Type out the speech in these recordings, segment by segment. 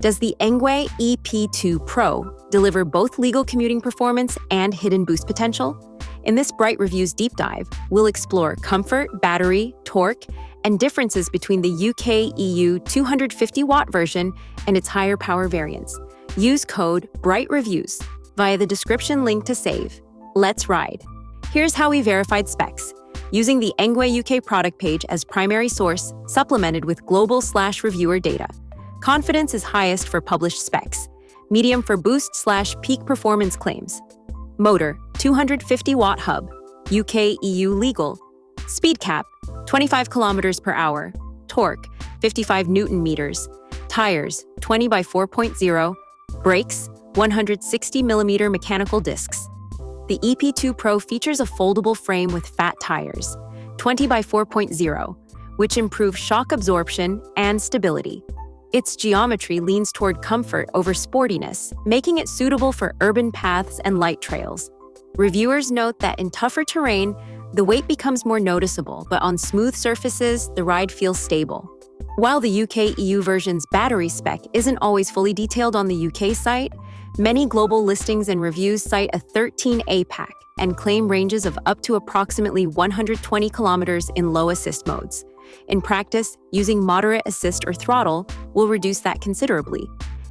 Does the ENGWE EP2 Pro deliver both legal commuting performance and hidden boost potential? In this BrightReviewz deep dive, we'll explore comfort, battery, torque, and differences between the UK-EU 250-watt version and its higher power variants. Use code BrightReviewz via the description link to save. Let's ride. Here's how we verified specs. Using the ENGWE UK product page as primary source, supplemented with global/reviewer data. Confidence is highest for published specs. Medium for boost/peak performance claims. Motor, 250-watt hub. UK-EU legal. Speed cap, 25 kilometers per hour. Torque, 55 Newton meters. Tires, 20 by 4.0. Brakes, 160 millimeter mechanical discs. The EP2 Pro features a foldable frame with fat tires, 20 by 4.0, which improve shock absorption and stability. Its geometry leans toward comfort over sportiness, making it suitable for urban paths and light trails. Reviewers note that in tougher terrain, the weight becomes more noticeable, but on smooth surfaces, the ride feels stable. While the UK-EU version's battery spec isn't always fully detailed on the UK site, many global listings and reviews cite a 13A pack and claim ranges of up to approximately 120 kilometers in low assist modes. In practice, using moderate assist or throttle will reduce that considerably.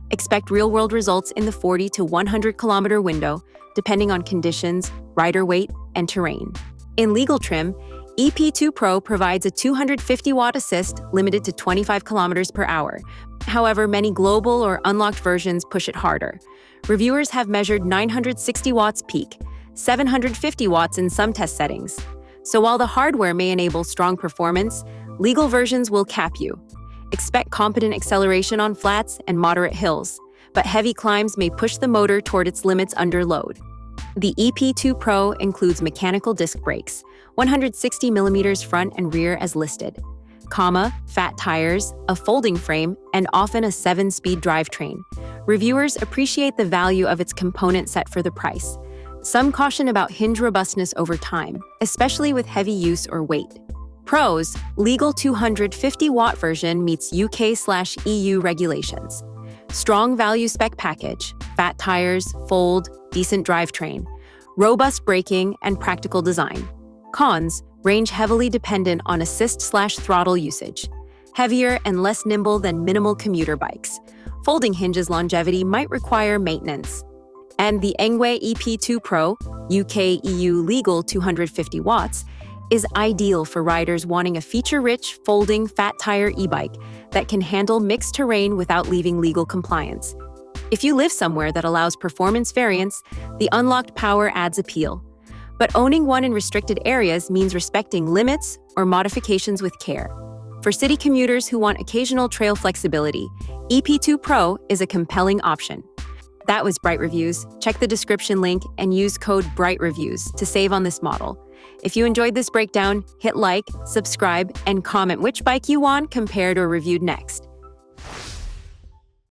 Expect real-world results in the 40 to 100 kilometer window, depending on conditions, rider weight, and terrain. In legal trim, EP2 Pro provides a 250-watt assist limited to 25 kilometers per hour. However, many global or unlocked versions push it harder. Reviewers have measured 960 watts peak, 750 watts in some test settings. So while the hardware may enable strong performance, legal versions will cap you. Expect competent acceleration on flats and moderate hills, but heavy climbs may push the motor toward its limits under load. The EP2 Pro includes mechanical disc brakes, 160 millimeters front and rear as listed, fat tires, a folding frame, and often a 7-speed drivetrain. Reviewers appreciate the value of its component set for the price. Some caution about hinge robustness over time, especially with heavy use or weight. Pros: legal 250-watt version meets UK/EU regulations. Strong value spec package, fat tires, fold, decent drivetrain, robust braking, and practical design. Cons: range heavily dependent on assist/throttle usage. Heavier and less nimble than minimal commuter bikes. Folding hinges longevity might require maintenance. And the ENGWE EP2 Pro, UK-EU legal 250 watts, is ideal for riders wanting a feature-rich, folding, fat tire e-bike that can handle mixed terrain without leaving legal compliance. If you live somewhere that allows performance variants, the unlocked power adds appeal. But owning one in restricted areas means respecting limits or modifications with care. For city commuters who want occasional trail flexibility, EP2 Pro is a compelling option. That was BrightReviewz. Check the description link and use code BrightReviewz to save on this model. If you enjoyed this breakdown, hit like, subscribe, and comment which bike you want compared or reviewed next.